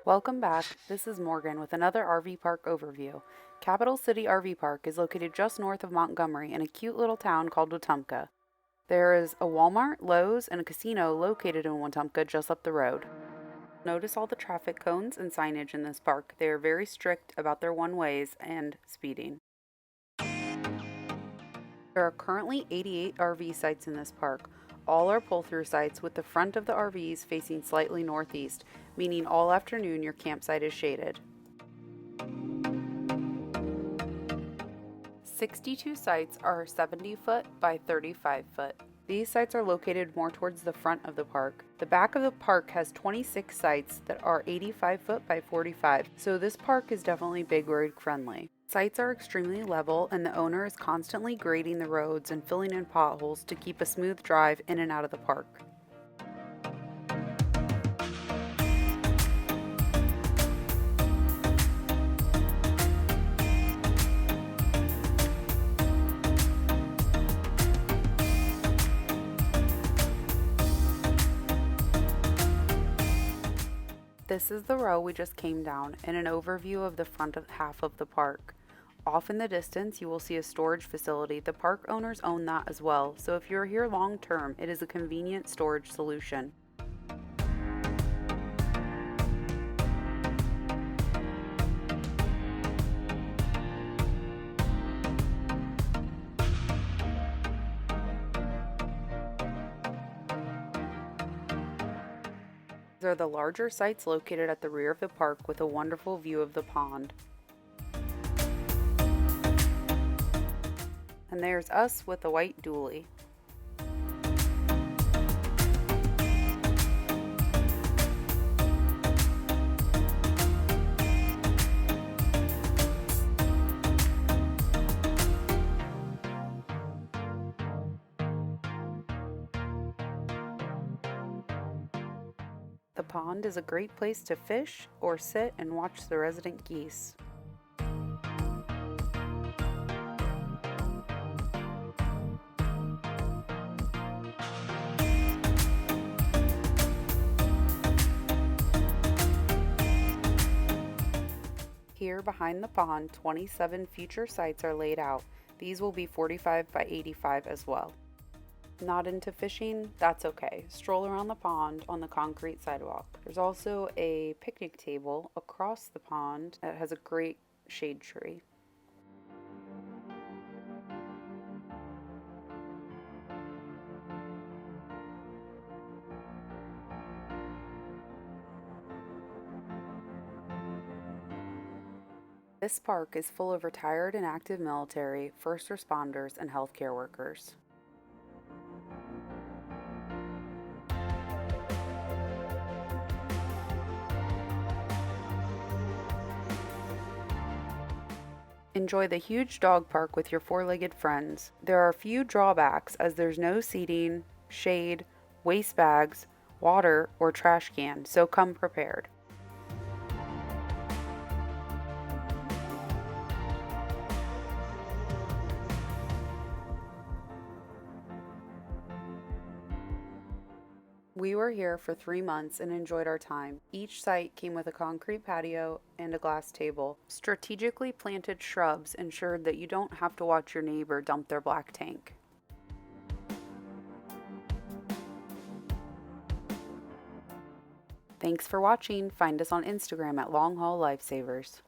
Welcome back. This is Morgan with another RV park overview. Capital City RV Park is located just north of Montgomery in a cute little town called Wetumpka. There is a Walmart, Lowe's, and a casino located in Wetumpka just up the road. Notice all the traffic cones and signage in this park. They are very strict about their one-ways and speeding. There are currently 88 RV sites in this park. All are pull-through sites with the front of the RVs facing slightly northeast, meaning all afternoon your campsite is shaded. 62 sites are 70 foot by 35 foot. These sites are located more towards the front of the park. The back of the park has 26 sites that are 85 foot by 45, so this park is definitely big rig friendly. Sites are extremely level and the owner is constantly grading the roads and filling in potholes to keep a smooth drive in and out of the park. This is the row we just came down and an overview of the front half of the park. Off in the distance, you will see a storage facility. The park owners own that as well, so if you're here long term, it is a convenient storage solution. These are the larger sites located at the rear of the park with a wonderful view of the pond. And there's us with the white dually. The pond is a great place to fish or sit and watch the resident geese. Here behind the pond, 27 future sites are laid out. These will be 45 by 85 as well. Not into fishing? That's okay. Stroll around the pond on the concrete sidewalk. There's also a picnic table across the pond that has a great shade tree. This park is full of retired and active military, first responders, and healthcare workers. Enjoy the huge dog park with your four-legged friends. There are few drawbacks as there's no seating, shade, waste bags, water, or trash can, so come prepared. We were here for 3 months and enjoyed our time. Each site came with a concrete patio and a glass table. Strategically planted shrubs ensured that you don't have to watch your neighbor dump their black tank. Thanks for watching. Find us on Instagram at Longhaul Lifesavers.